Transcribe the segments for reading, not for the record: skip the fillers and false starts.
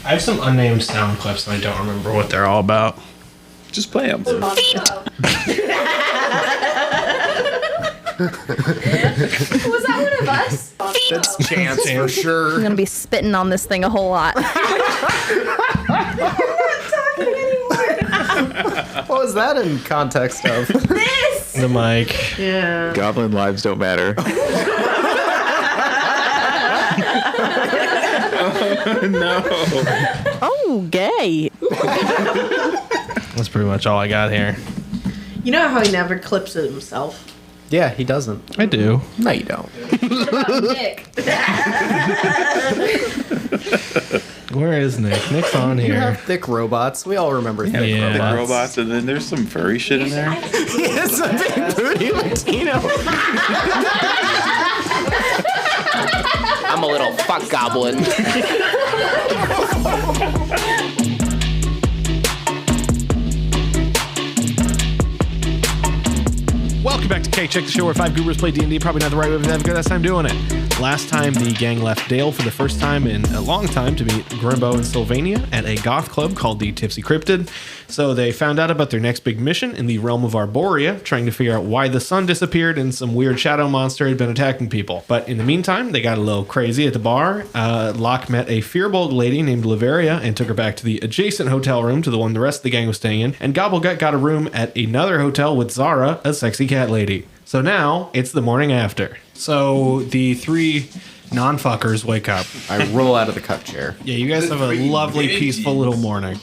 I have some unnamed sound clips and I don't remember what they're all about. Just play them. Was that one of us? That's Chance for sure. I'm gonna be spitting on this thing a whole lot. What was that in context of? This! The mic. Yeah. Goblin lives don't matter. No. Oh, gay. That's pretty much all I got here. You know how he never clips it himself? Yeah, he doesn't. I do. No, you don't. What about Nick? Where is Nick? Nick's on You here. have thick robots. We all remember thick Yeah. The robots. robots, and then there's some furry shit in there. It's a big booty Latino. I'm a little fuck goblin. Welcome back to Check the Show, where five goobers play D&D. Probably not the right way, but they have a good ass time doing it. Last time, the gang left Dale for the first time in a long time to meet Grimbo and Sylvania at a goth club called the Tipsy Cryptid. So they found out about their next big mission in the realm of Arborea, trying to figure out why the sun disappeared and some weird shadow monster had been attacking people. But in the meantime, they got a little crazy at the bar. Locke met a fearbold lady named Laveria and took her back to the adjacent hotel room to the one the rest of the gang was staying in. And Gobblegut got a room at another hotel with Zara, a sexy cat lady. So now it's the morning after. So the three non-fuckers wake up. I roll out of the cup chair. Yeah, you guys have a lovely, peaceful little morning.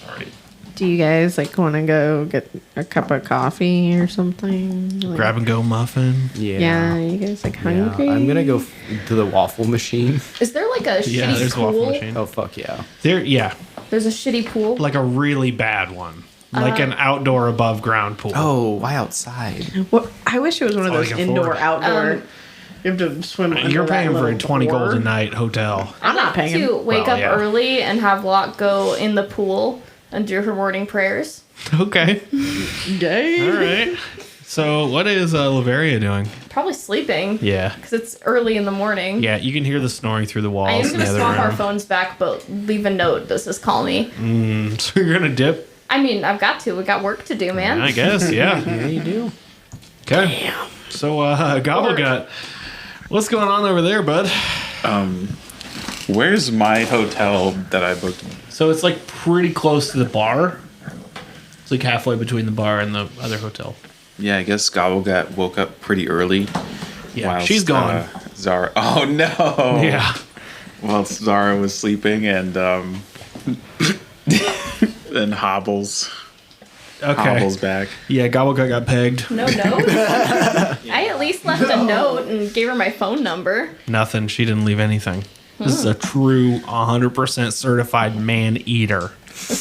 Do you guys want to go get a cup of coffee or something? Like, Grab and go muffin. Yeah, you guys hungry? I'm gonna go to the waffle machine. Is there like a Yeah, shitty there's a waffle pool? machine. Oh fuck yeah! Yeah, There's a shitty pool? like a really bad one. Like an outdoor above ground pool. Oh, why outside? Well, I wish it was one of all I those can indoor, afford. outdoor. You have to swim. You're under that paying for a little 20 gold door. a night hotel. I'm not paying to him. wake Well, up yeah. early and have Locke go in the pool and do her morning prayers. Okay. Gay. All right. So what is Laveria doing? Probably sleeping. Yeah. Because it's early in the morning. Yeah, you can hear the snoring through the I walls am in going the to other swap our room. phones back, but leave a note. This is call me. So you're going to dip? I mean, I've got to. We got work to do, man. I guess, yeah. Yeah, you do. Okay. So, Gobblegut, what's going on over there, bud? Where's my hotel that I booked? So it's like pretty close to the bar. It's like halfway between the bar and the other hotel. Yeah, I guess Gobblegut woke up pretty early. Yeah, whilst, she's gone. Zara. Oh no. Yeah. Whilst Zara was sleeping and then Hobbles Okay. back. Yeah, Gobblegut got pegged. No note? I at least left a note and gave her my phone number. Nothing. She didn't leave anything. This is a true 100% certified man-eater.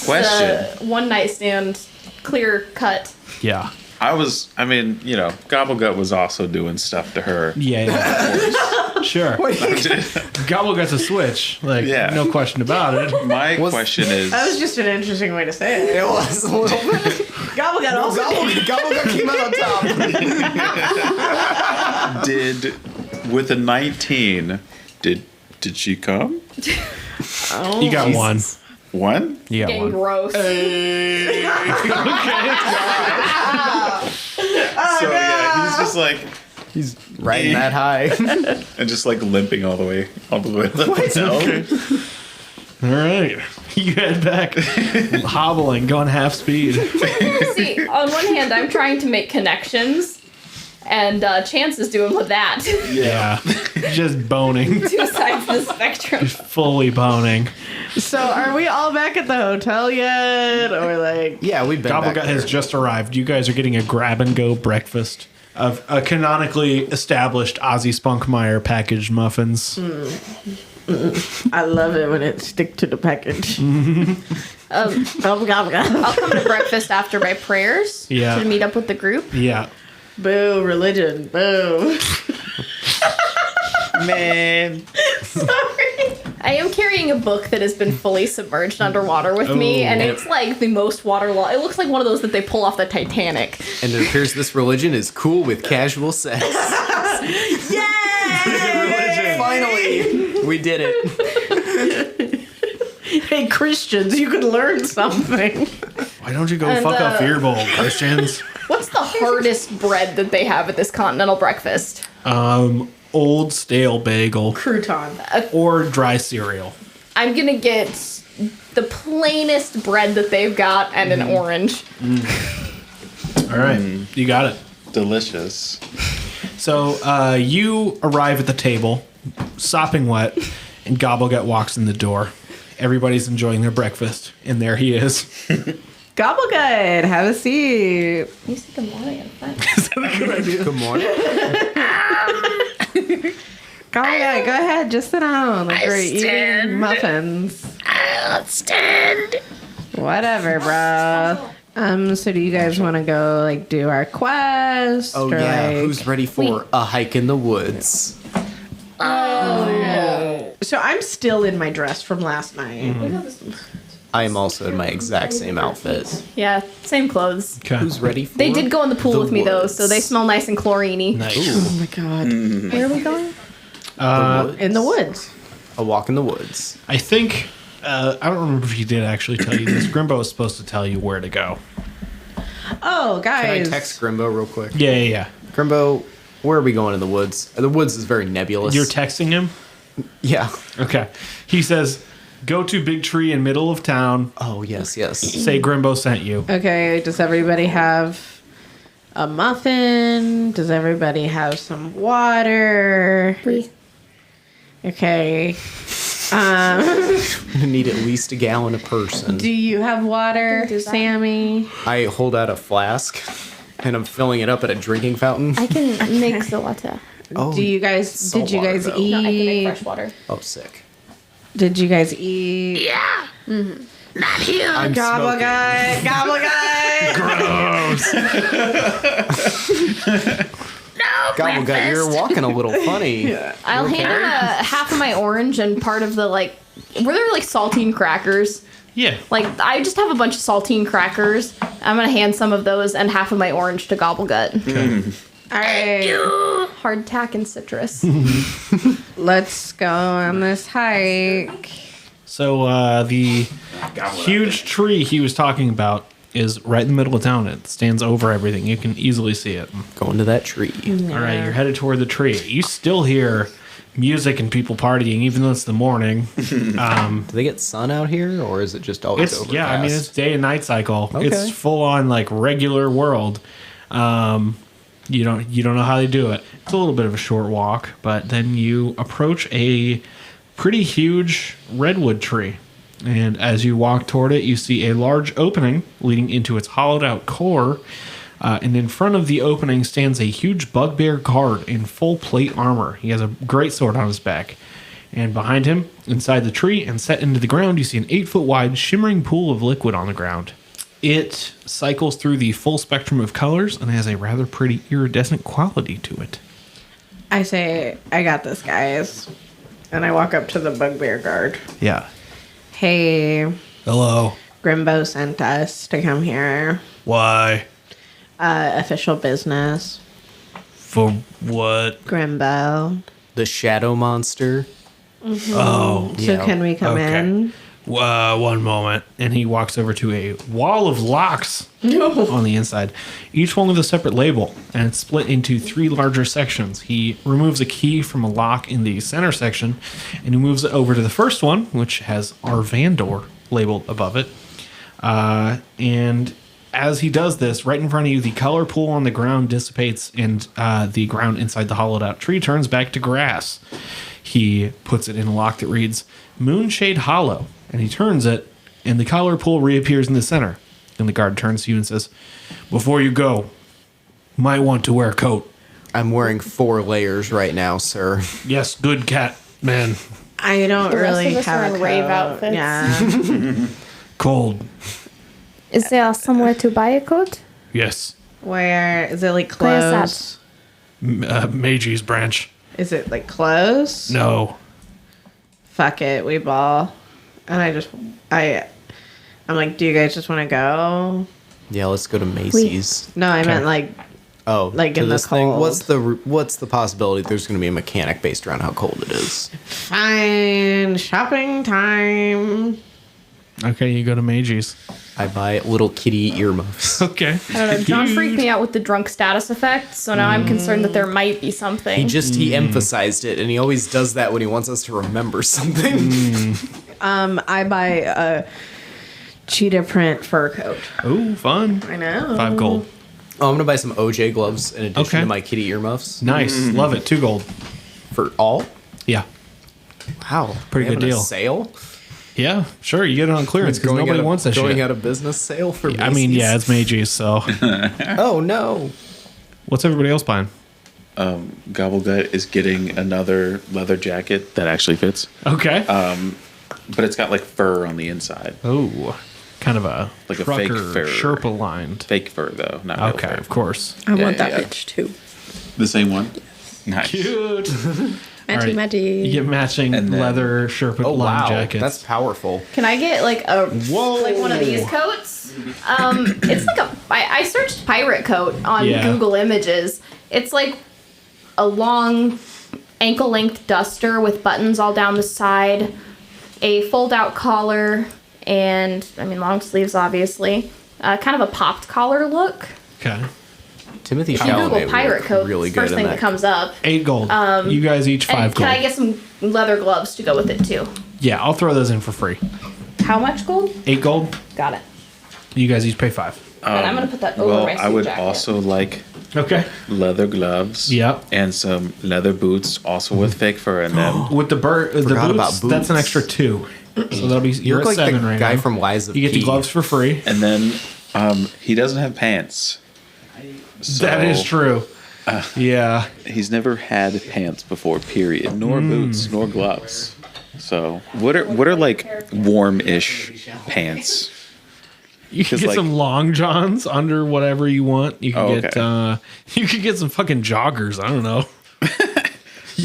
Question. One night stand, clear cut. Yeah. Gobblegut was also doing stuff to her. Yeah. Sure. Gobblegut's a switch. Like, Yeah. no question about it. My question is, That was just an interesting way to say it. It was a little bit. Gobblegut also. Gobblegut came out on top. with a 19, did she come? Oh, You got one. One? You got Getting one. gross. So yeah, he's just like, He's riding that high. and just like limping all the way to the hotel. All right. You head back, hobbling, going half speed. See, on one hand, I'm trying to make connections, and Chance is doing with that. Yeah. Just boning. Two sides of the spectrum. Fully boning. So are we all back at the hotel yet? Or like, Yeah, we've been back Gobblegut has there. just arrived. You guys are getting a grab-and-go breakfast of a canonically established Ozzy Spunkmeyer packaged muffins. I love it when it stick to the package. Gobblegut. I'll come to breakfast after my prayers Yeah. to meet up with the group. Yeah. Boo, religion. Boo. Man. I am carrying a book that has been fully submerged underwater with me, and it's like the most waterlogged. It looks like one of those that they pull off the Titanic. And it appears this religion is cool with casual sex. Yay! Finally, we did it. Hey, Christians, you could learn something. Why don't you go And, fuck up your bowl, Christians? What's the hardest bread that they have at this continental breakfast? Old stale bagel Crouton. or dry cereal. I'm gonna get the plainest bread that they've got and an orange. All right, you got it. Delicious. So you arrive at the table, sopping wet, and Gobblegut walks in the door. Everybody's enjoying their breakfast, and there he is. Gobblegut, have a seat. You said good morning in French. Good morning. Gobblegut, go ahead, just sit down. Like we're eating muffins. I'll stand. Whatever, bro. So do you guys want to go like do our quest? Oh or, yeah, like- who's ready for a hike in the woods? So I'm still in my dress from last night. I am also in my exact same outfit. Yeah, same clothes. Okay. Who's ready for They did go in the pool the with me though, woods? so they smell nice and chloriney. Nice. Oh my god. Where are we going? The woods. In the woods. A walk in the woods. I think I don't remember if he did actually tell you this. Grimbo was supposed to tell you where to go. Oh, Can I guys. text Grimbo real quick? Yeah. Grimbo, where are we going in the woods? The woods is very nebulous. You're texting him. Yeah. Okay. He says, "Go to big tree in middle of town. Oh yes. Say Grimbo sent you." Okay, does everybody have a muffin? Does everybody have some water? Okay. I'm gonna need at least a gallon a person. Do you have water, do that. Sammy? I hold out a flask, and I'm filling it up at a drinking fountain. I can make the water. Oh, Do you guys? salt Did you water, guys though. eat? No, I can make fresh water. Oh, sick. Did you guys eat? Yeah. Not here. I'm Gobble smoking. guy, gobble guy. No Gobble gut, you're breakfast. walking a little funny. I'll hand him half of my orange and part of the were there like saltine crackers? Yeah. Like I just have a bunch of saltine crackers. I'm gonna hand some of those and half of my orange to Gobblegut. All right, Hardtack and citrus. let's go on this hike. So the huge tree he was talking about is right in the middle of town. It stands over everything. You can easily see it. Going to that tree. All right, you're headed toward the tree. You still hear music and people partying, even though it's the morning. Do they get sun out here, or is it just always It's overcast? I mean it's day and night cycle. Okay. It's full on like regular world. You don't know how they do it. It's a little bit of a short walk, but then you approach a pretty huge redwood tree. And as you walk toward it, you see a large opening leading into its hollowed out core. And in front of the opening stands a huge bugbear guard in full plate armor. He has a great sword on his back. And behind him, inside the tree and set into the ground, you see an 8-foot wide shimmering pool of liquid on the ground. It cycles through the full spectrum of colors and has a rather pretty iridescent quality to it. I say, I got this, guys. And I walk up to the bugbear guard. Yeah. Hey, Hello. Grimbo sent us to come here. Why? Official business. For what? Grimbo. The shadow monster. Oh. So Yeah, can we come okay. in? One moment. And he walks over to a wall of locks on the inside. Each one with a separate label, and it's split into 3 larger sections. He removes a key from a lock in the center section, and he moves it over to the first one, which has Arvandor labeled above it. And as he does this, right in front of you, the color pool on the ground dissipates, and the ground inside the hollowed out tree turns back to grass. He puts it in a lock that reads Moonshade Hollow, and he turns it, and the color pool reappears in the center. And the guard turns to you and says, "Before you go, might want to wear a coat." I'm wearing 4 layers right now, sir. Yes, good cat, man. I don't The rest really of us have are a in rave coat. outfits. Yeah. Cold. Is there somewhere to buy a coat? Yes. Where is it like Where's close? Maggie's branch. Is it like close? No. Fuck it, we ball. And I'm like, do you guys just want to go? Yeah, let's go to Macy's. No, I meant like, Oh, Like to in the this thing. cold. What's the possibility there's going to be a mechanic based around how cold it is? fine, shopping time. Okay, you go to Mages. I buy little kitty earmuffs. Okay. I don't know. John freaked me out with the drunk status effect, so now I'm concerned that there might be something. He emphasized it, and he always does that when he wants us to remember something. I buy a cheetah print fur coat. Oh, fun. I know. 5 gold. Oh, I'm gonna buy some OJ gloves in addition Okay. to my kitty earmuffs. Nice. Love it. 2 gold. For all? Yeah. Wow. Pretty We good having a deal. sale? Yeah, sure. You get it on clearance because nobody wants that Going shit. out of business sale for I mean, yeah, Macy's? it's Mages, so. Oh, no. What's everybody else buying? Gobblegut is getting another leather jacket that actually fits, Okay. but it's got like fur on the inside. Oh, kind of a Like a fake trucker, fur. Sherpa lined. Fake fur though, not real Okay, fur. of course. I Yeah, want that yeah. bitch too. The same one. Nice. Cute. Matty, matty. You get matching And then- leather Sherpa Oh, lined wow. jackets. That's powerful. Can I get like one of these coats? It's like I searched pirate coat on Yeah. Google Images. It's like a long ankle length duster with buttons all down the side, a fold out collar, and I mean long sleeves obviously. Kind of a popped collar look. okay. Timothy If you Chalamet Google would pirate look coat, really good first in thing that. that comes up. 8 gold. You guys each 5 And gold. can I get some leather gloves to go with it too? Yeah, I'll throw those in for free. How much gold? 8 gold. Got it. You guys each pay 5. And I'm gonna put that over Well, my suit I would jacket. also like Okay. leather gloves. Yep. And some leather boots, also with fake fur in them. With the the Forgot boots, about that's an boots. extra 2. So that'll be You you're look at like 7 the right guy now. from Lies of You get the P. gloves for free. And then he doesn't have pants. So That is true. Yeah. He's never had pants before, period. Nor boots, nor gloves. So what are like warm-ish pants? You can 'Cause, get like- some long johns under whatever you want. You can Oh, get okay. you could get some fucking joggers. I don't know.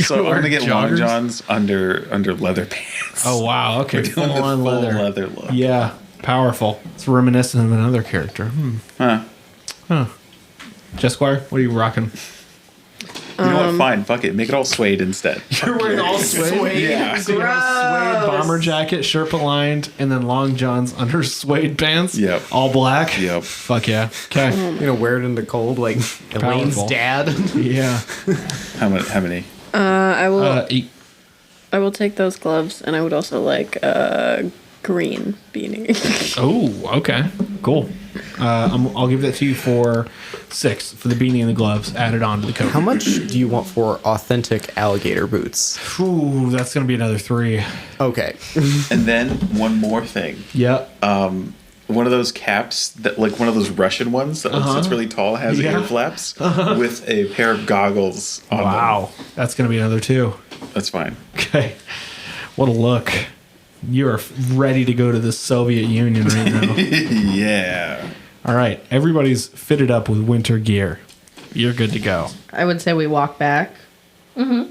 So I'm wear gonna get long joggers? johns under leather pants. Oh wow. Okay. We're doing Full the on full leather. leather look. Yeah. Powerful. It's reminiscent of another character. Huh. Jesquire, what are you rocking? You know what? Fine. Fuck it. Make it all suede instead. You're wearing all suede. Yeah. So you have a suede bomber jacket, Sherpa lined, and then long johns under suede pants. Yep. All black. Yep. Fuck yeah. Okay. You know, wear it in the cold like Elaine's Powerful. dad. Yeah. How many? I will. Eat. I will take those gloves, and I would also like a green beanie. Oh, okay. Cool. I'll give that to you for 6 for the beanie and the gloves added on to the coat. How much do you want for authentic alligator boots? Ooh, that's gonna be another 3. Okay. And then one more thing. Yep. One of those caps that, like one of those Russian ones that looks that's really tall, has Yeah. ear flaps with a pair of goggles on them. Wow. That's gonna be another 2. That's fine. Okay. What a look. You are ready to go to the Soviet Union right now. Yeah. All right. Everybody's fitted up with winter gear. You're good to go. I would say we walk back.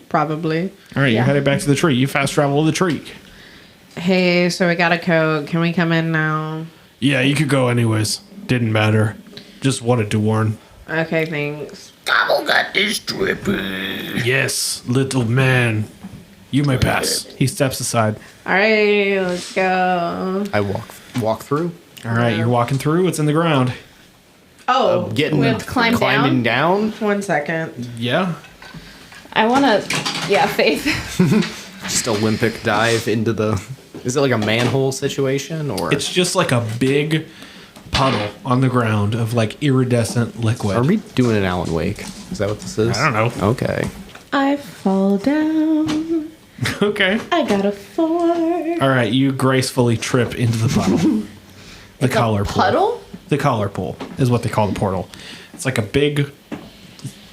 Probably. All right. You're Yeah. headed back to the tree. You fast travel to the tree. Hey, so we got a coat. Can we come in now? Yeah, you could go anyways. Didn't matter. Just wanted to warn. Okay, thanks. Gobblegut is dripping. Yes, little man. You may pass. He steps aside. All right, let's go. I walk through. All right, you're walking through. It's in the ground. Oh, Getting We have to climb climbing down. 1 second. Yeah. I wanna Faith. Just Olympic dive into the. Is it like a manhole situation or? It's just like a big puddle on the ground of like iridescent liquid. Are we doing an Alan Wake? Is that what this is? I don't know. Okay. I fall down. Okay. I got a 4. All right, you gracefully trip into the puddle. The collar pool. Puddle? The collar pool is what they call the portal. It's like a big.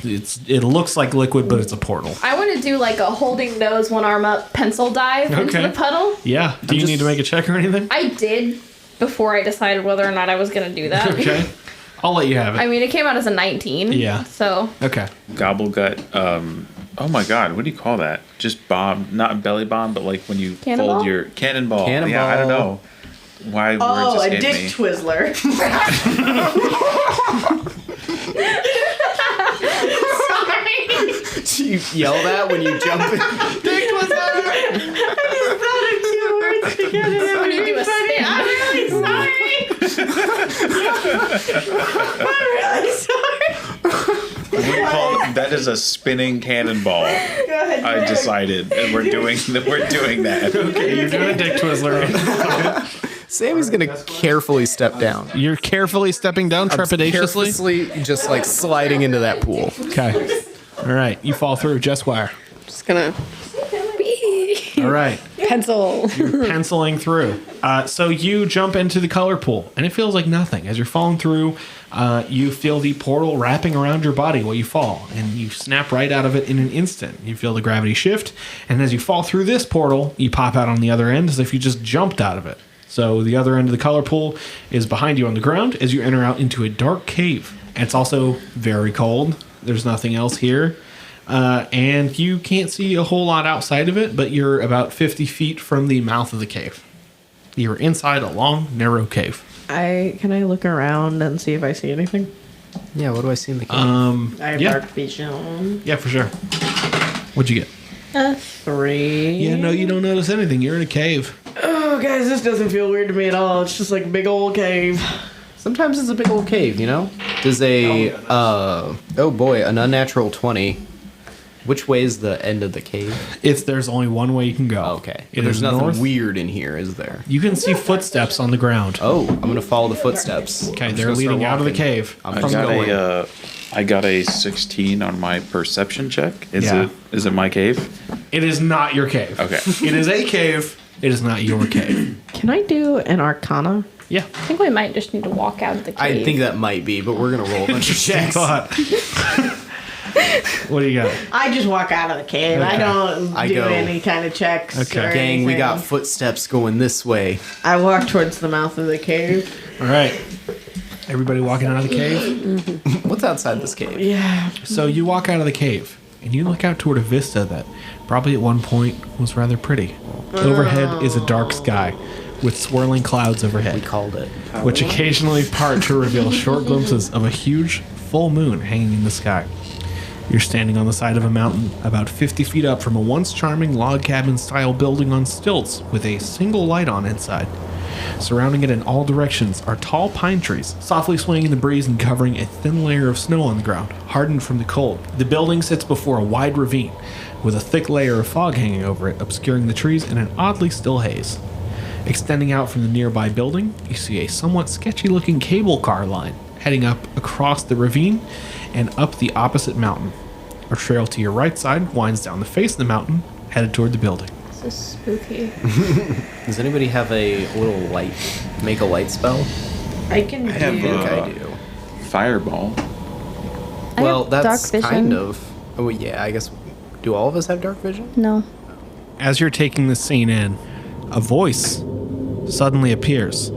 It looks like liquid, but it's a portal. I want to do like a holding nose, one arm up, pencil dive into Okay. the puddle. Yeah. Do you need to make a check or anything? I did before I decided whether or not I was gonna do that. Okay. I'll let you have it. I mean, it came out as a 19. Yeah. So Okay. Gobblegut. Oh my God, what do you call that? Just bomb, not belly bomb, but like when you Cannonball? fold your cannonball. Cannonball. Yeah, I don't know why Oh, words a just hit Dick me. Twizzler. You yell that when you jump in. when you do a spin. really sorry. That is a spinning cannonball. Go ahead. I decided that we're doing that. Okay, you're doing a Dick Twizzler. Sammy's gonna carefully step down. You're carefully stepping down trepidatiously. Carefully just like sliding into that pool. Okay. All right, you fall through. Just wire. Just gonna All right. pencil. You're penciling through. So you jump into the color pool, and it feels like nothing. As you're falling through, you feel the portal wrapping around your body while you fall, and you snap right out of it in an instant. You feel the gravity shift, and as you fall through this portal, you pop out on the other end as if you just jumped out of it. So the other end of the color pool is behind you on the ground as you enter out into a dark cave. And it's also very cold. There's nothing else here. And you can't see a whole lot outside of it, but you're about 50 feet from the mouth of the cave. You're inside a long, narrow cave. Can I look around and see if I see anything? Yeah, what do I see in the cave? I have Yeah. dark vision. Yeah, for sure. What'd you get? 3. Yeah, no, you don't notice anything. You're in a cave. Oh, guys, this doesn't feel weird to me at all. It's just like a big old cave. Sometimes it's a big old cave, you know? Does a, oh boy, an unnatural 20. Which way is the end of the cave? There's only one way you can go. Okay. It There's is nothing north. weird in here, is there? You can see footsteps on the ground. Oh, I'm gonna follow the footsteps. Okay, I'm just they're gonna start leading out of the walking. cave. I'm I just got going. I got a 16 on my perception check. Yeah. Is it my cave? It is not your cave. Okay. It is a cave. It is not your cave. Can I do an arcana? Yeah. I think we might just need to walk out of the cave. I think that might be, but we're gonna roll a bunch of checks. Thought. What do you got? I just walk out of the cave. I Okay. don't I do go- any kind of checks. Okay. Or Gang, we got anything. footsteps going this way. I walk towards the mouth of the cave. All right. Everybody walking out of the cave? What's outside this cave? Yeah. So you walk out of the cave, and you look out toward a vista that probably at one point was rather pretty. Overhead is a dark sky with swirling clouds We overhead, called it. which occasionally part to reveal short glimpses of a huge full moon hanging in the sky. You're standing on the side of a mountain about 50 feet up from a once charming log cabin style building on stilts with a single light on inside. Surrounding it in all directions are tall pine trees, softly swaying in the breeze and covering a thin layer of snow on the ground, hardened from the cold. The building sits before a wide ravine, with a thick layer of fog hanging over it, obscuring the trees in an oddly still haze. Extending out from the nearby building, you see a somewhat sketchy-looking cable car line, heading up across the ravine and up the opposite mountain. A trail to your right side winds down the face of the mountain, headed toward the building. This is spooky. Does anybody have a little light? Make a light spell? I can do. I have, I think I do. Fireball. I Well, have that's dark vision. kind of. Oh yeah, I guess. Do all of us have dark vision? No. As you're taking this scene in, a voice suddenly appears.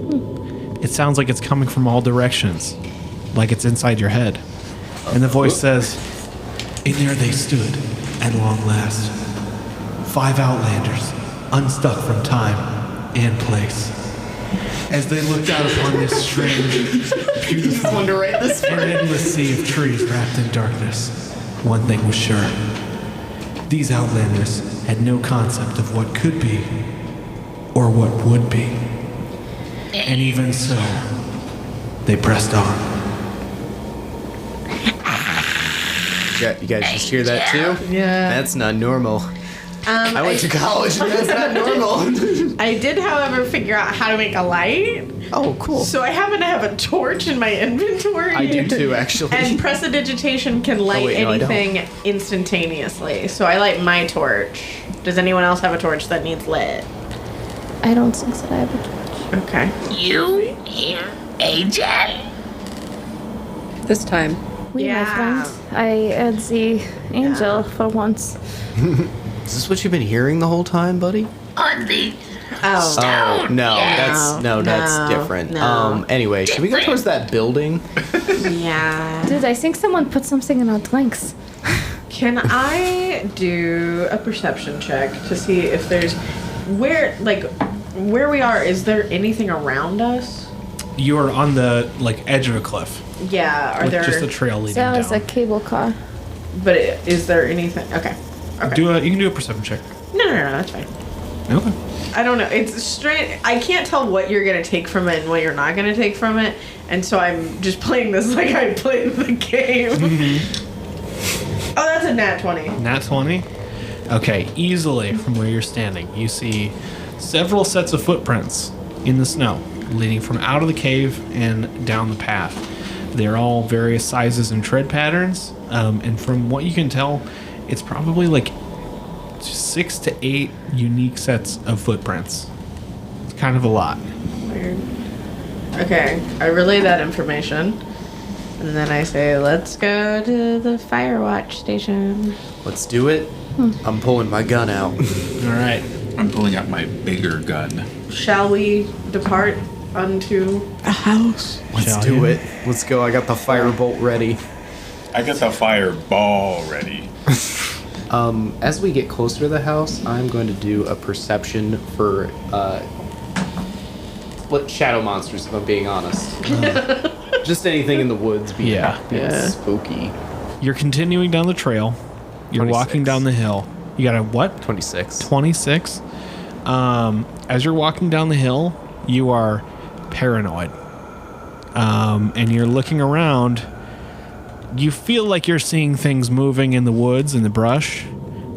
It sounds like it's coming from all directions, like it's inside your head. And the voice says, "In there they stood, at long last. 5 outlanders, unstuck from time and place. As they looked out upon this strange, beautiful, and endless sea of trees wrapped in darkness, one thing was sure. These outlanders had no concept of what could be, or what would be. And even so, they pressed on." You guys just hear that too? Yeah. That's not normal. I went to college and that's not normal. I did, however, figure out how to make a light. Oh, cool. So I happen to have a torch in my inventory. I do too, actually. And prestidigitation can light wait, no, I don't. anything instantaneously. So I light my torch. Does anyone else have a torch that needs lit? I don't think that I have a torch. Okay. You hear AJ? This time. We, Yeah. my friend. I had the angel for once. Is this what you've been hearing the whole time, buddy? On the Oh. Oh, no, Yeah. that's No, different. no. Anyway, should we go towards that building? Yeah. Dude, I think someone put something in our drinks. Can I do a perception check to see if there's where we are? Is there anything around us? You are on the edge of a cliff Yeah. Are with there? just a trail leading That down. was a cable car. But is there anything? Okay. Okay. You can do a perception check. No, that's fine. Okay. I don't know. It's strange. I can't tell what you're gonna take from it and what you're not gonna take from it, and so I'm just playing this like I played the game. Oh, that's a nat 20. Nat 20? Okay, easily from where you're standing, you see several sets of footprints in the snow leading from out of the cave and down the path. They're all various sizes and tread patterns, and from what you can tell, it's probably like 6 to 8 unique sets of footprints. It's kind of a lot. Weird. Okay, I relay that information, and then I say, let's go to the fire watch station. Let's do it. I'm pulling my gun out. All right. I'm pulling out my bigger gun. Shall we depart unto a house? Let's Shall do you? it. Let's go. I got the firebolt ready. I got the fireball ready. As we get closer to the house, I'm going to do a perception for what shadow monsters, if I'm being honest. Just anything in the woods being, Yeah. being Yeah. spooky. You're continuing down the trail. You're 26. walking down the hill. You got a what? 26. 26. As you're walking down the hill, you are paranoid. And you're looking around. You feel like you're seeing things moving in the woods and the brush.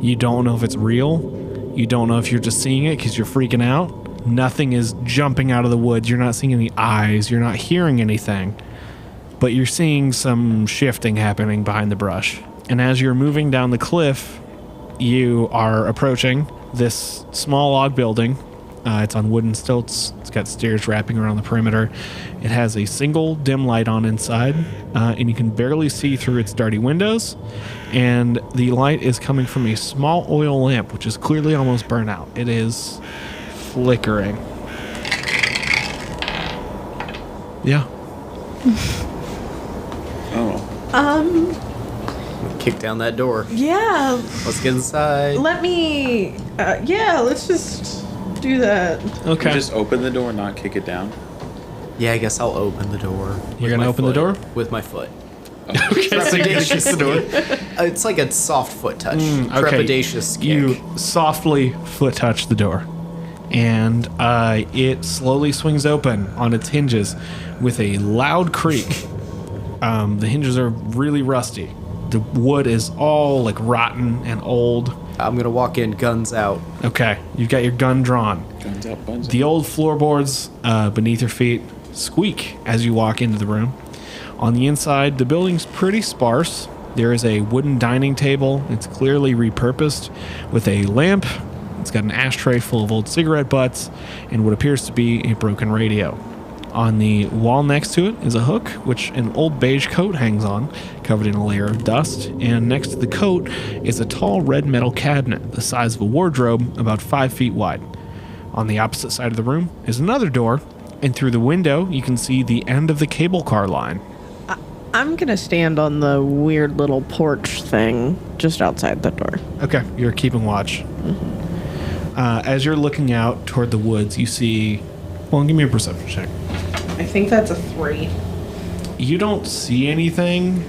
You don't know if it's real. You don't know if you're just seeing it because you're freaking out. Nothing is jumping out of the woods. You're not seeing any eyes. You're not hearing anything. But you're seeing some shifting happening behind the brush. And as you're moving down the cliff, you are approaching this small log building. It's on wooden stilts. It's got stairs wrapping around the perimeter. It has a single dim light on inside, and you can barely see through its dirty windows. And the light is coming from a small oil lamp, which is clearly almost burnt out. It is flickering. Yeah. Oh. Kick down that door. Yeah, Let's get inside. let me. Yeah, let's just do that. Okay. Just open the door, not kick it down. Yeah, I guess I'll open the door. You're with gonna my open the foot. door? With my foot. Okay, so you're gonna kick the door. It's like a soft foot touch. Okay. Trepidatious kick. You softly foot touch the door, and it slowly swings open on its hinges with a loud creak. The hinges are really rusty. The wood is all like rotten and old. I'm gonna walk in, guns out. Okay, you've got your gun drawn. Guns out, buns The old floorboards beneath your feet squeak as you walk into the room. On the inside, the building's pretty sparse. There is a wooden dining table. It's clearly repurposed with a lamp. It's got an ashtray full of old cigarette butts and what appears to be a broken radio. On the wall next to it is a hook, which an old beige coat hangs on, covered in a layer of dust. And next to the coat is a tall red metal cabinet, the size of a wardrobe, about 5 feet wide. On the opposite side of the room is another door, and through the window you can see the end of the cable car line. I'm gonna stand on the weird little porch thing just outside the door. Okay, you're keeping watch. As you're looking out toward the woods, you see... Well, give me a perception check. I think that's a 3. You don't see anything,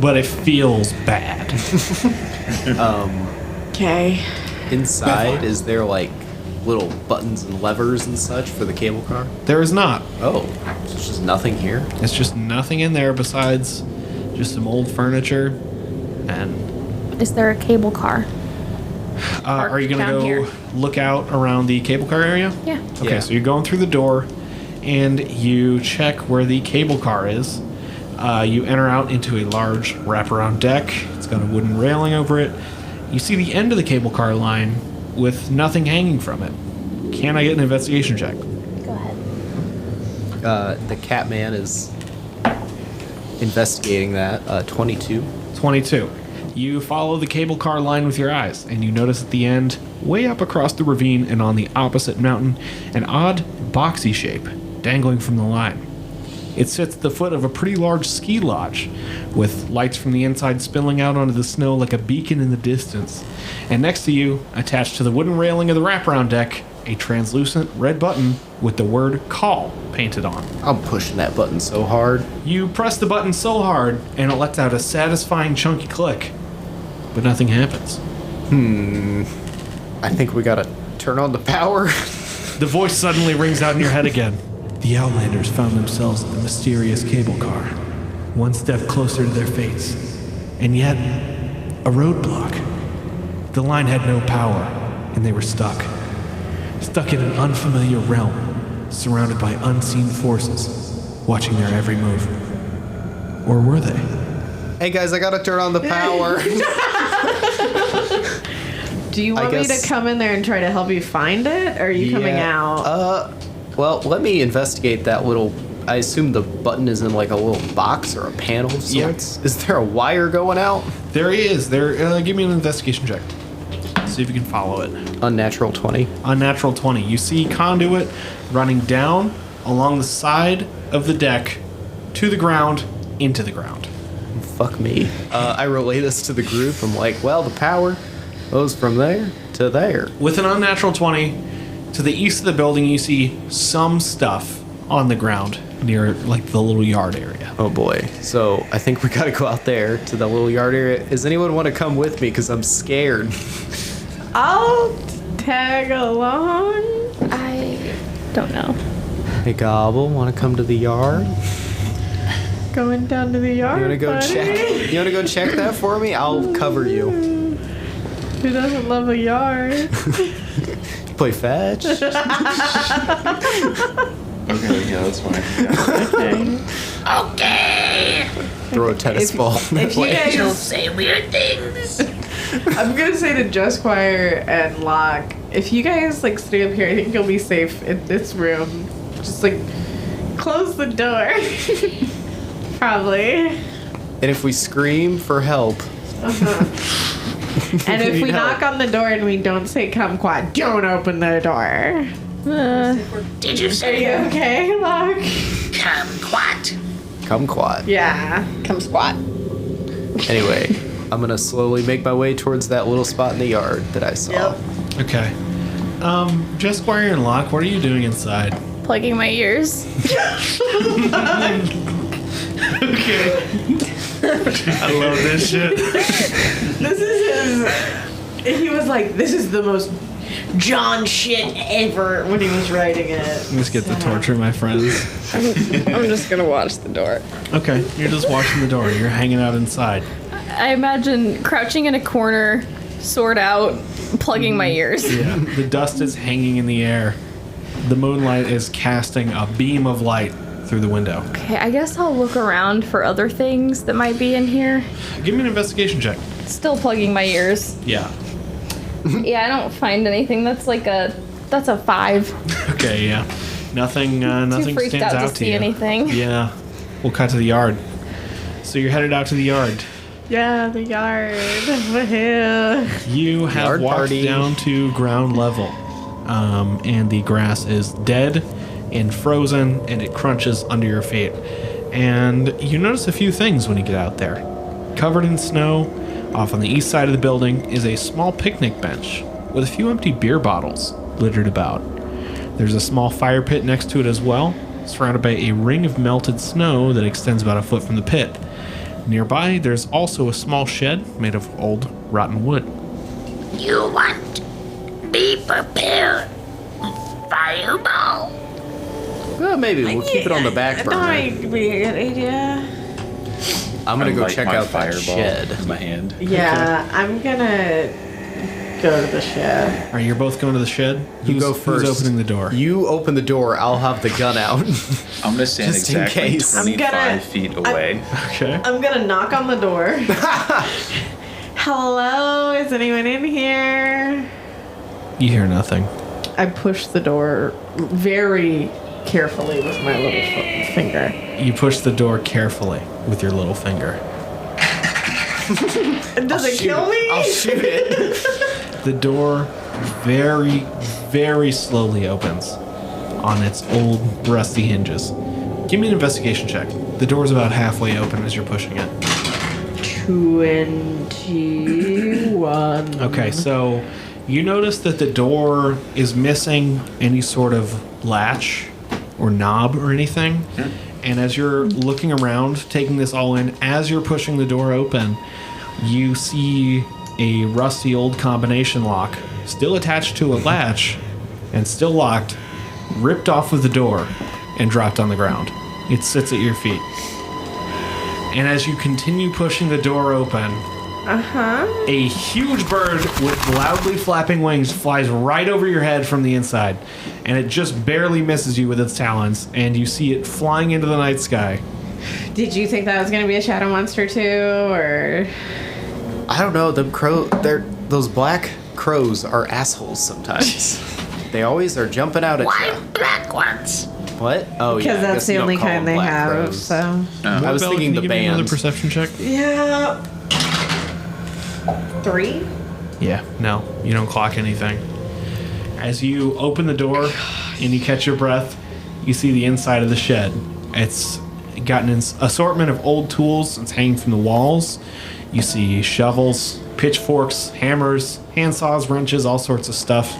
but it feels bad. Okay. Inside, is there like little buttons and levers and such for the cable car? There is not. Oh, so there's just nothing here. It's just nothing in there besides just some old furniture. And Is there a cable car? are you going down to go here. look out around the cable car area? Yeah. Okay, Yeah. so you're going through the door and you check where the cable car is. You enter out into a large wraparound deck. It's got a wooden railing over it. You see the end of the cable car line with nothing hanging from it. Can I get an investigation check? Go ahead. The cat man is investigating that. 22. 22. You follow the cable car line with your eyes, and you notice at the end, way up across the ravine and on the opposite mountain, an odd boxy shape dangling from the line. It sits at the foot of a pretty large ski lodge, with lights from the inside spilling out onto the snow like a beacon in the distance. And next to you, attached to the wooden railing of the wraparound deck, a translucent red button with the word "call" painted on. I'm pushing that button so hard. You press the button so hard, and it lets out a satisfying chunky click, but nothing happens. I think we gotta turn on the power. The voice suddenly rings out in your head again. The Outlanders found themselves at the mysterious cable car, one step closer to their fates, and yet a roadblock. The line had no power, and they were stuck in an unfamiliar realm, surrounded by unseen forces, watching their every move. Or were they? Hey guys, I gotta turn on the power. Do you want me to come in there and try to help you find it, or are you coming out? Well, let me investigate that little. I assume the button is in like a little box or a panel of sorts. Yeah. Is there a wire going out? There is. Give me an investigation check. See if you can follow it. Unnatural 20. Unnatural 20. You see conduit running down along the side of the deck to the ground, into the ground. Fuck me. I relay this to the group. I'm like, well, the power goes from there to there. With an unnatural 20, to the east of the building, you see some stuff on the ground near like the little yard area. Oh boy. So I think we gotta go out there to the little yard area. Does anyone want to come with me? Because I'm scared. I'll tag along. I don't know. Hey Gobble, want to come to the yard? Going down to the yard. You wanna go buddy? check? You wanna go check that for me? I'll cover you. Who doesn't love a yard? Play fetch. Okay, yeah, that's fine. Yeah. Okay. Throw a tennis ball. If you You'll guys, say weird things. I'm gonna say to Justquire and Locke, if you guys like stay up here, I think you'll be safe in this room. Just like close the door. Probably. And if we scream for help, And if we knock on the door and we don't say kumquat, don't open the door. Did you Are say you okay, Locke? kumquat? kumquat. Yeah. Come squat. Anyway, I'm gonna slowly make my way towards that little spot in the yard that I saw. Yep. Okay. Just Squire and Locke, what are you doing inside? Plugging my ears. Okay. I love this shit. This is his. He was like, this is the most John shit ever when he was writing it. Let's get the torture, my friends. I'm just gonna watch the door. Okay, you're just watching the door. You're hanging out inside. I imagine crouching in a corner, sword out, plugging my ears. Yeah. The dust is hanging in the air. The moonlight is casting a beam of light through the window. Okay, I guess I'll look around for other things that might be in here. Give me an investigation check. Still plugging my ears. Yeah. Yeah, I don't find anything. That's a 5. Okay, yeah. Nothing Too freaked stands out out to see you. anything. Yeah. We'll cut to the yard. So you're headed out to the yard. Yeah, the yard. Woohoo. You have Yard walked party. down to ground level. And the grass is dead and frozen, and it crunches under your feet. And you notice a few things when you get out there. Covered in snow, off on the east side of the building is a small picnic bench with a few empty beer bottles littered about. There's a small fire pit next to it as well, surrounded by a ring of melted snow that extends about a foot from the pit. Nearby, there's also a small shed made of old, rotten wood. You want? Be prepared. Fireball. Well, maybe we'll keep it on the back That burner. might be a good idea. I'm gonna go Light check my out that fireball shed. with my hand. Yeah, I'm gonna go to the shed. All right, you're both going to the shed? You go first. Who's opening the door? You open the door. I'll have the gun out. I'm gonna stand Just in exactly case. 25 feet away. Okay. I'm gonna knock on the door. Hello, is anyone in here? You hear nothing. I push the door very carefully with my little finger. You push the door carefully with your little finger. Does it kill me? I'll shoot it. The door very, very slowly opens on its old, rusty hinges. Give me an investigation check. The door's about halfway open as you're pushing it. 21. Okay, so you notice that the door is missing any sort of latch or knob or anything. And as you're looking around, taking this all in, as you're pushing the door open, you see a rusty old combination lock still attached to a latch and still locked, ripped off of the door and dropped on the ground. It sits at your feet. And as you continue pushing the door open, a huge bird with loudly flapping wings flies right over your head from the inside, and it just barely misses you with its talons, and you see it flying into the night sky. Did you think that was gonna be a shadow monster too, or? I don't know. Those black crows are assholes sometimes. They always are jumping out at Why you. black ones? What? Oh, yeah. Because I that's guess the you don't only call kind them they black have. crows. So. I was Bella, thinking can the you give me another band. perception check? Yeah. 3. Yeah, no, you don't clock anything. As you open the door and you catch your breath, you see the inside of the shed. It's got an assortment of old tools. It's hanging from the walls. You see shovels, pitchforks, hammers, handsaws, wrenches, all sorts of stuff.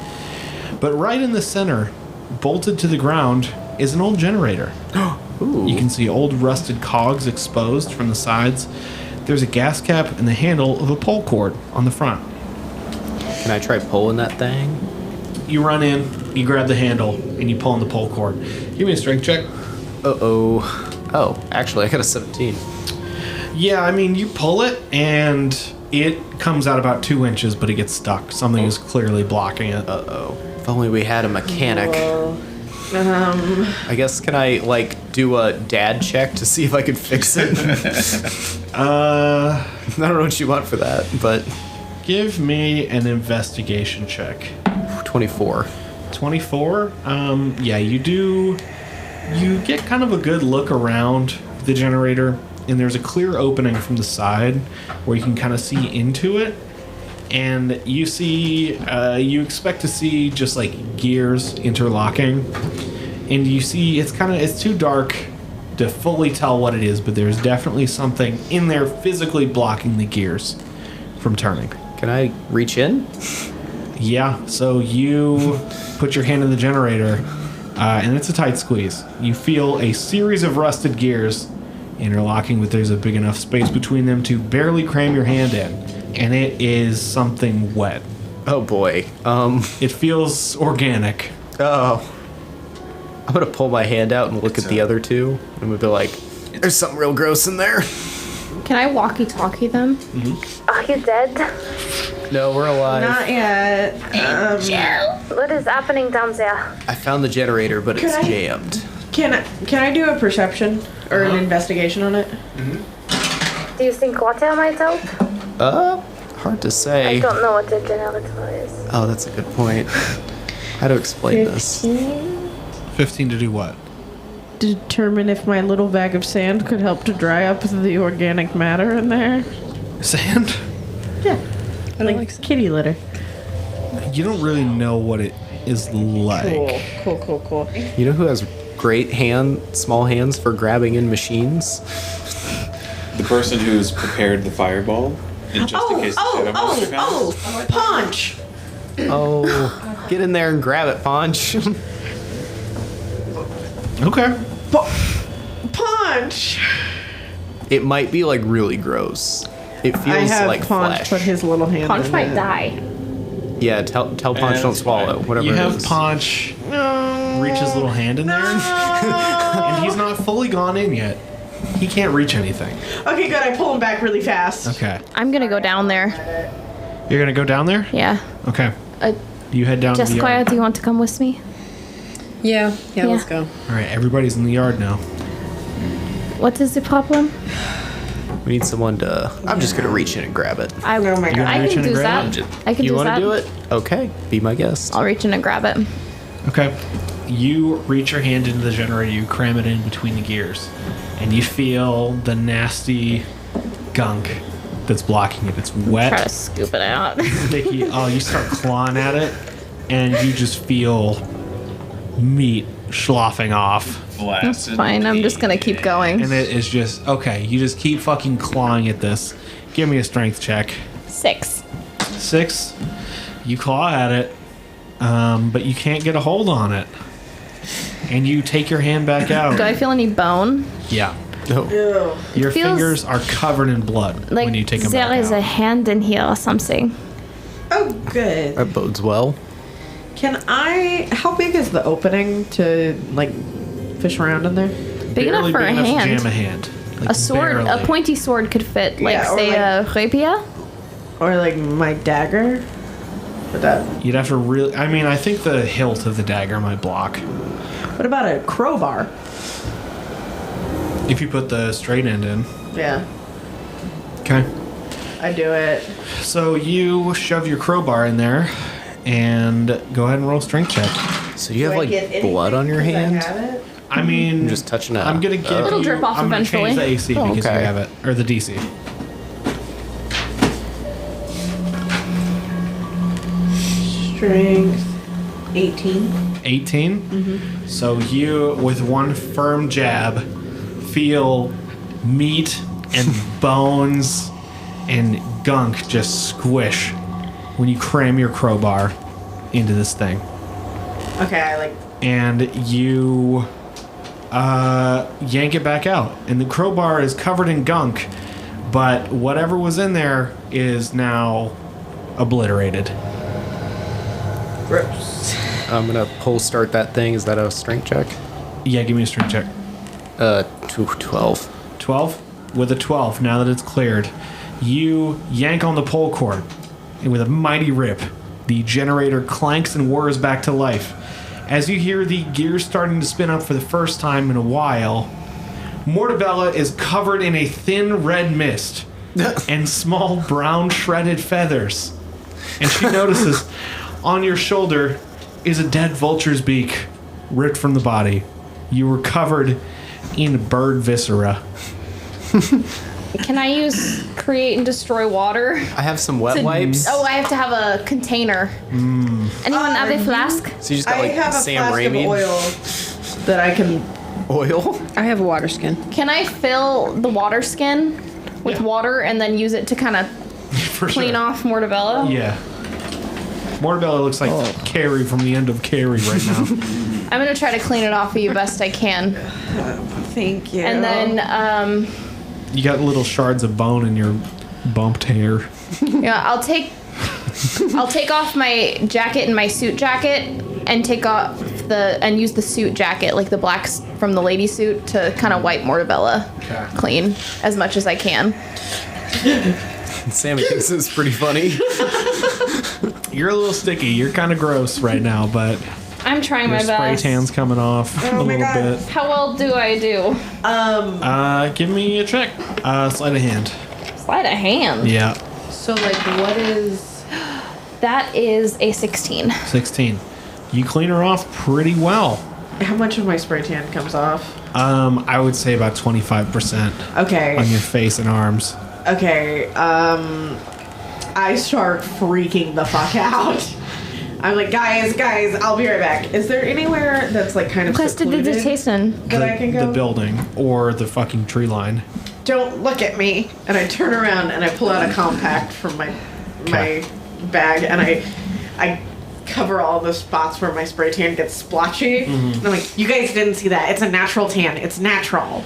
But right in the center, bolted to the ground, is an old generator. You can see old rusted cogs exposed from the sides. There's a gas cap and the handle of a pull cord on the front. Can I try pulling that thing? You run in, you grab the handle, and you pull on the pull cord. Give me a strength check. Uh-oh. Oh, actually, I got a 17. Yeah, I mean, you pull it, and it comes out about 2 inches, but it gets stuck. Something is clearly blocking it. Uh-oh. If only we had a mechanic. I guess, can I, do a dad check to see if I could fix it? I don't know what you want for that, but... Give me an investigation check. 24. 24? Yeah, you do. You get kind of a good look around the generator, and there's a clear opening from the side where you can kind of see into it. And you see, you expect to see just like gears interlocking. And you see, it's too dark to fully tell what it is, but there's definitely something in there physically blocking the gears from turning. Can I reach in? Yeah, so you put your hand in the generator, and it's a tight squeeze. You feel a series of rusted gears interlocking, but there's a big enough space between them to barely cram your hand in, and it is something wet. Oh boy. It feels organic. Oh. I'm gonna pull my hand out and look at the other two, and we'll be like, there's something real gross in there. Can I walkie-talkie them? Are you dead? No, we're alive. Not yet. What is happening down there? I found the generator, but it's Could I- jammed. Can I do a perception or an investigation on it? Do you think water might help? Hard to I say. don't know what a generator is. Oh, that's a good point. How to explain this? 15 to do what? Determine if my little bag of sand could help to dry up the organic matter in there. Sand? Yeah. Like kitty litter. You don't really know what it is like. Cool. You know who has great small hands for grabbing in machines? The person who's prepared the fireball, and just in case the shadow monster comes. Punch! Oh, get in there and grab it, Ponch. Okay. Punch! It might be like really gross. It I feels have like Punch flesh. put his little hand Punch in might it. die. Yeah, tell Ponch don't swallow. Whatever You it have is. Ponch reach his little hand in there, and he's not fully gone in yet. He can't reach anything. Okay, good. I pull him back really fast. Okay. I'm gonna go down there. You're gonna go down there? Yeah. Okay. Uh, You head down to the Jessica, yard. do you want to come with me? Yeah, let's go. All right, everybody's in the yard now. What is the problem? We need someone to. I'm just gonna reach in and grab it. I, Oh my God. I reach can in do and grab that. it? I can You do want that. to do it? Okay, be my guest. I'll reach in and grab it. Okay. You reach your hand into the generator, you cram it in between the gears, and you feel the nasty gunk that's blocking it. It's wet. Try to scoop it out. Sticky. Oh, you start clawing at it, and you just feel meat sloughing off. That's fine. I'm just gonna keep going. And it is just, okay, you just keep fucking clawing at this. Give me a strength check. 6. 6. You claw at it, but you can't get a hold on it. And you take your hand back out. Do I feel any bone? Yeah. No. Your feels fingers are covered in blood Like when you take them there back is a out. hand in here or something. Oh, good. good. That bodes well. How big is the opening to, like, fish around in there? Big enough for a enough to hand. jam a hand. Like A sword, barely. a pointy sword could fit, like, Yeah, or say, a rapier. Or, like, my dagger? Would that... You'd have to really. I mean, I think the hilt of the dagger might block. What about a crowbar? If you put the straight end in. Yeah, Okay. I do it. So you shove your crowbar in there and go ahead and roll strength check. So you have like blood on your hand? I mean, I'm just touching it. I'm gonna give It'll you. drip off I'm gonna eventually. change the AC Oh, because okay. you have it, or the DC. Strength 18. 18. So you, with one firm jab, feel meat and bones and gunk just squish when you cram your crowbar into this thing. Okay, I like. And you yank it back out. And the crowbar is covered in gunk, but whatever was in there is now obliterated. Gross. I'm gonna pull start that thing. Is that a strength check? Yeah, give me a strength check. 12. 12? With a 12, now that it's cleared, you yank on the pull cord, and with a mighty rip, the generator clanks and whirs back to life. As you hear the gears starting to spin up for the first time in a while, Mortabella is covered in a thin red mist and small brown shredded feathers. And she notices on your shoulder is a dead vulture's beak ripped from the body. You were covered in bird viscera. Can I use create and destroy water? I have some wet wipes. Oh, I have to have a container. Anyone have a flask? So you just got I like have a Sam flask Raimi of oil that I can. oil. I have a water skin. Can I fill the water skin with water and then use it to kind of For clean sure. off Mortabella? Yeah. Mortabella looks like Carrie from the end of Carrie right now. I'm gonna try to clean it off of you best I can. Thank you. And then, You got little shards of bone in your bumped hair. yeah, I'll take off my jacket and my suit jacket and take off and use the suit jacket, like the black from the lady suit, to kind of wipe Mortabella clean as much as I can. Sammy thinks it's pretty funny. You're a little sticky. You're kind of gross right now, but I'm trying your my spray best. tan's coming off a little bit. How well do I do? Give me a check. Sleight of hand. Sleight of hand. Yeah, So, like, what is. That is a 16. 16. You clean her off pretty well. How much of my spray tan comes off? I would say about 25% Okay. on your face and arms. Okay. I start freaking the fuck out. I'm like, guys, I'll be right back. Is there anywhere that's, like, kind of Requested secluded visitation. that I can go? The building or the fucking tree line. Don't look at me. And I turn around and I pull out a compact from my bag and I cover all the spots where my spray tan gets splotchy. And I'm like, you guys didn't see that. It's a natural tan. It's natural.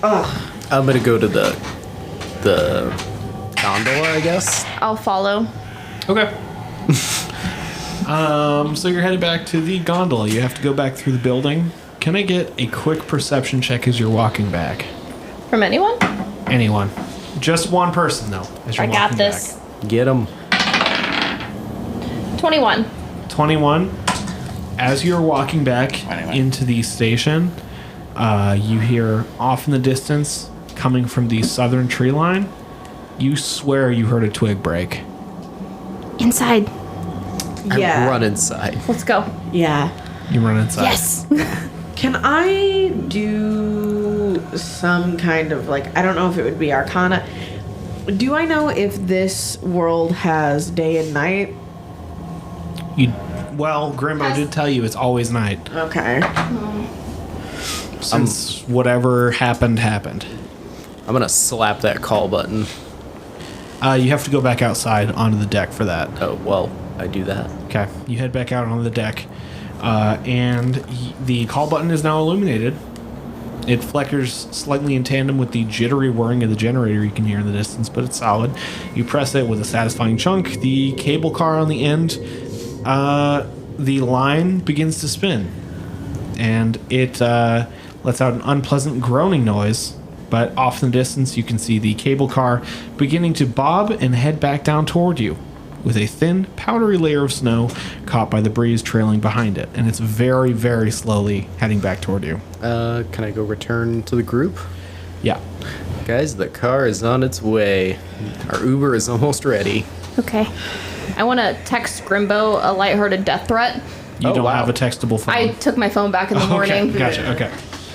Ugh. I'm gonna go to the gondola, I guess. I'll follow. Okay. So you're headed back to the gondola. You have to go back through the building. Can I get a quick perception check as you're walking back? From anyone? Anyone. Just one person, though. As you're I got walking this. back. Get him. 21. 21. As you're walking back 21. into the station, you hear off in the distance, coming from the southern tree line, you swear you heard a twig break. Inside. Yeah. I run inside. Let's go. Yeah. You run inside. Yes. Can I do some kind of, like, I don't know if it would be Arcana. Do I know if this world has day and night? Well, Grimbo did tell you it's always night. Okay. Since whatever happened. I'm gonna slap that call button. You have to go back outside onto the deck for that. Oh, well, I do that. Okay. You head back out onto the deck, and the call button is now illuminated. It flickers slightly in tandem with the jittery whirring of the generator you can hear in the distance, but it's solid. You press it with a satisfying chunk. The cable car on the end, the line begins to spin. And it lets out an unpleasant groaning noise, but off in the distance you can see the cable car beginning to bob and head back down toward you, with a thin, powdery layer of snow caught by the breeze trailing behind it. And it's very, very slowly heading back toward you. Can I go return to the group? Yeah. Guys, the car is on its way. Our Uber is almost ready. Okay. I want to text Grimbo a lighthearted death threat. You Oh, don't wow. have a textable phone. I took my phone back in the morning. Okay, gotcha, okay.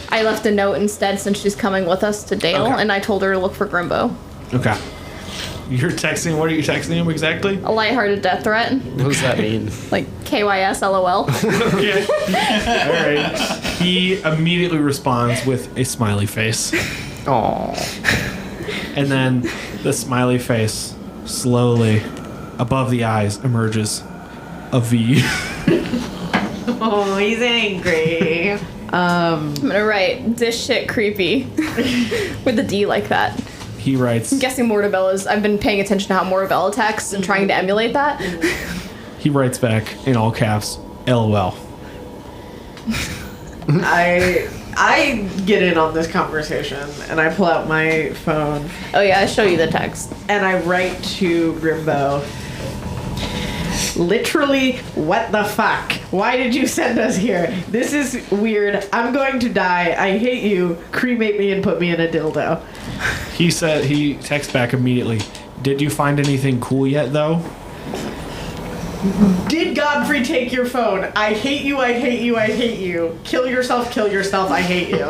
I left a note instead since she's coming with us to Dale, Okay. and I told her to look for Grimbo. Okay. You're texting, what are you texting him exactly? A lighthearted death threat. What does that mean? Like KYS LOL. Okay. Alright. He immediately responds with a smiley face. Aww. And then the smiley face slowly, above the eyes, emerges a V. Oh, he's angry. I'm gonna write this shit creepy with a D like that. He writes, I'm guessing Mortabella I've been paying attention to how Mortabella texts and trying to emulate that. he writes back in all caps, LOL. I get in on this conversation and I pull out my phone Oh yeah, I show you the text. and I write to Grimbo. Literally, what the fuck? Why did you send us here? This is weird. I'm going to die. I hate you. Cremate me and put me in a dildo. He texts back immediately, did you find anything cool yet though? Did Godfrey take your phone? I hate you. I hate you. I hate you. Kill yourself. Kill yourself. I hate you.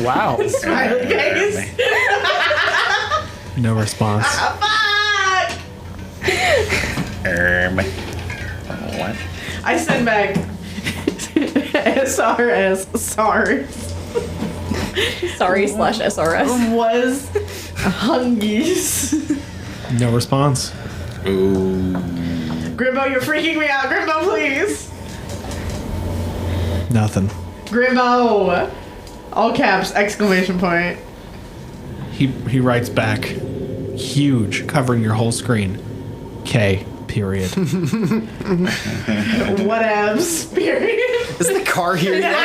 Wow. Smiley face. No response. Fuck. What? I send back SRS SARS Sorry /SRS. was hungies. No response. Ooh. Grimbo, you're freaking me out. Grimbo, please. Nothing. Grimbo. All caps, exclamation point. He writes back, huge, covering your whole screen. K, period. Whatevs, period. Is the car here yet?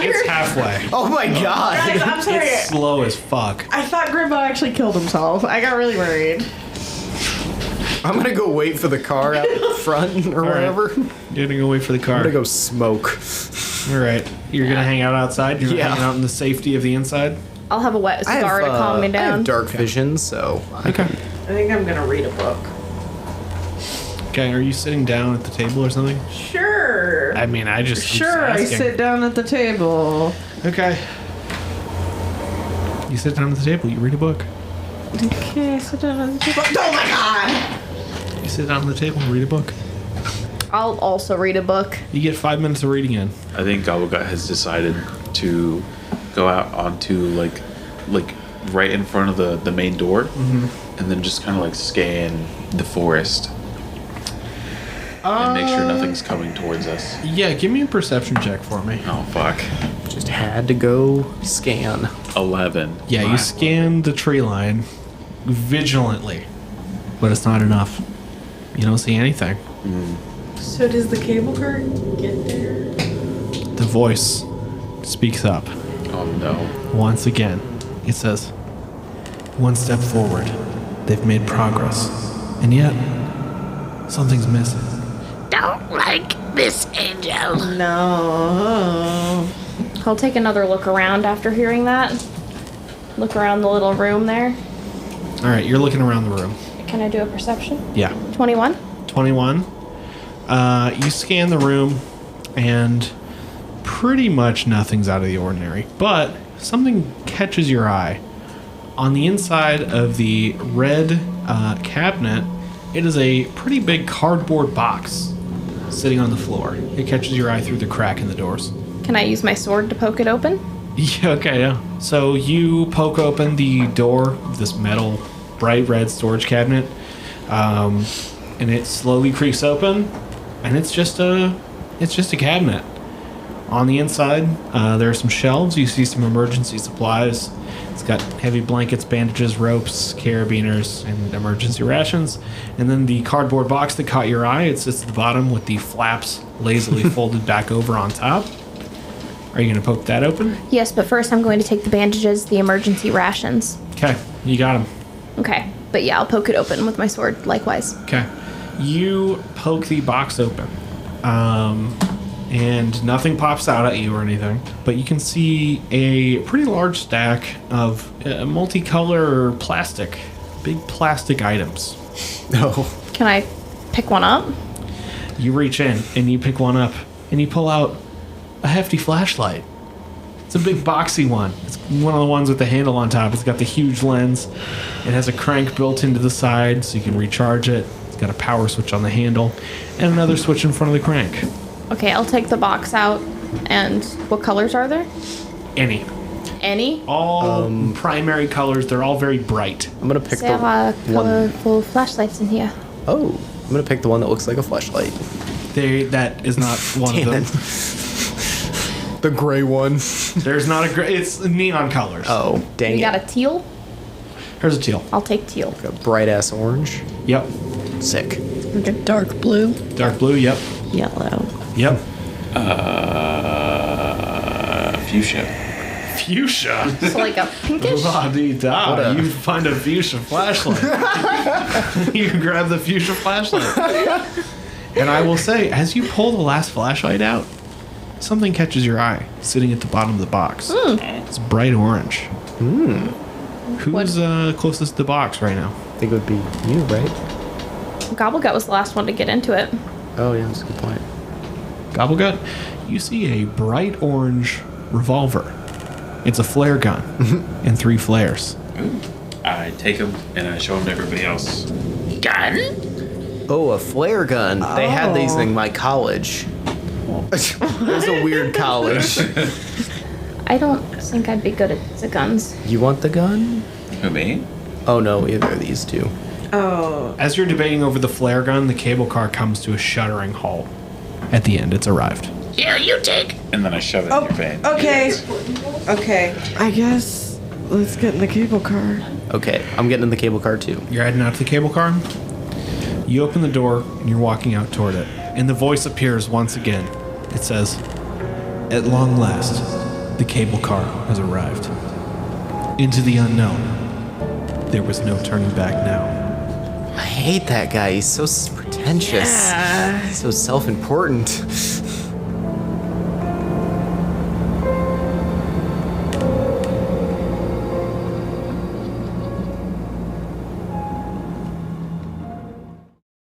It's halfway. Oh my god. Guys, I'm sorry. It's slow as fuck. I thought Grimbo actually killed himself. I got really worried. I'm gonna go wait for the car out front or whatever. You're gonna go wait for the car. I'm gonna go smoke. All right. You're gonna hang out outside? You're Yeah. gonna hang out in the safety of the inside? I'll have a wet cigar to calm me I down. have dark vision, so Okay. I think I'm gonna read a book. Okay, are you sitting down at the table or something? Sure. I mean, I'm just Sure, I asking. sit down at the table. Okay. You sit down at the table, you read a book. Okay, I sit down at the table. Oh my god! You sit down at the table and read a book. I'll also read a book. You get 5 minutes of reading in. I think Gobblegut has decided to go out onto like right in front of the main door, and then just kind of like scan the forest and make sure nothing's coming towards us. Yeah, give me a perception check for me. Oh fuck! just had to go scan. 11. Yeah, you scan the tree line vigilantly, but it's not enough. You don't see anything. So does the cable car get there? The voice speaks up. Oh no. Once again, it says, one step forward. They've made progress. And yet, something's missing. Don't like this, Angel. No. I'll take another look around after hearing that. Look around the little room there. All right, you're looking around the room. Can I do a perception? Yeah. 21? 21. You scan the room, and pretty much nothing's out of the ordinary. But something catches your eye. On the inside of the red cabinet, it is a pretty big cardboard box sitting on the floor. It catches your eye through the crack in the doors. Can I use my sword to poke it open? Yeah, okay, yeah. So you poke open the door of this metal, bright red storage cabinet, and it slowly creaks open, and it's just a cabinet. On the inside, there are some shelves. You see some emergency supplies. It's got heavy blankets, bandages, ropes, carabiners, and emergency rations. And then the cardboard box that caught your eye, it sits at the bottom with the flaps lazily folded back over on top. Are you going to poke that open? Yes, but first I'm going to take the bandages, the emergency rations. Okay, you got them. Okay, but yeah, I'll poke it open with my sword likewise. Okay. You poke the box open. And nothing pops out at you or anything. But you can see a pretty large stack of multicolor plastic. Big plastic items. No. Can I pick one up? You reach in and you pick one up. And you pull out a hefty flashlight. It's a big boxy one. It's one of the ones with the handle on top. It's got the huge lens. It has a crank built into the side so you can recharge it. It's got a power switch on the handle. And another switch in front of the crank. Okay, I'll take the box out. And what colors are there? Any. Any? All primary colors. They're all very bright. I'm gonna pick There the are one. colorful flashlights in here. Oh, I'm gonna pick the one that looks like a flashlight. That is not one of them. The gray one. There's not a gray. It's neon colors. Oh, dang We it. got a teal? Here's a teal. I'll take teal. A bright ass orange. Yep. Sick. Dark blue. Dark blue. Yep. Yellow. Yep. Fuchsia. Fuchsia. So like a pinkish? La-dee-da. What a- You find a fuchsia flashlight. You grab the fuchsia flashlight. And I will say, as you pull the last flashlight out, something catches your eye sitting at the bottom of the box. It's bright orange. Who's closest to the box right now? I think it would be you, right? Gobblegut was the last one to get into it. Oh, yeah, that's a good point. Gobblegut, you see a bright orange revolver. It's a flare gun and 3 flares. I take them and I show them to everybody else. Gun? Oh, a flare gun. They had these in my college. It was a weird college. I don't think I'd be good at the guns. You want the gun? Who, me? Oh, no, either of these two. Oh. As you're debating over the flare gun, the cable car comes to a shuddering halt. At the end, it's arrived. Here, you take. And then I shove it in your vein. Okay. Okay. I guess let's get in the cable car. Okay, I'm getting in the cable car too. You're heading out to the cable car. You open the door and you're walking out toward it. And the voice appears once again. It says, "At long last, the cable car has arrived. Into the unknown. There was no turning back now." I hate that guy. He's so pretentious. So self-important.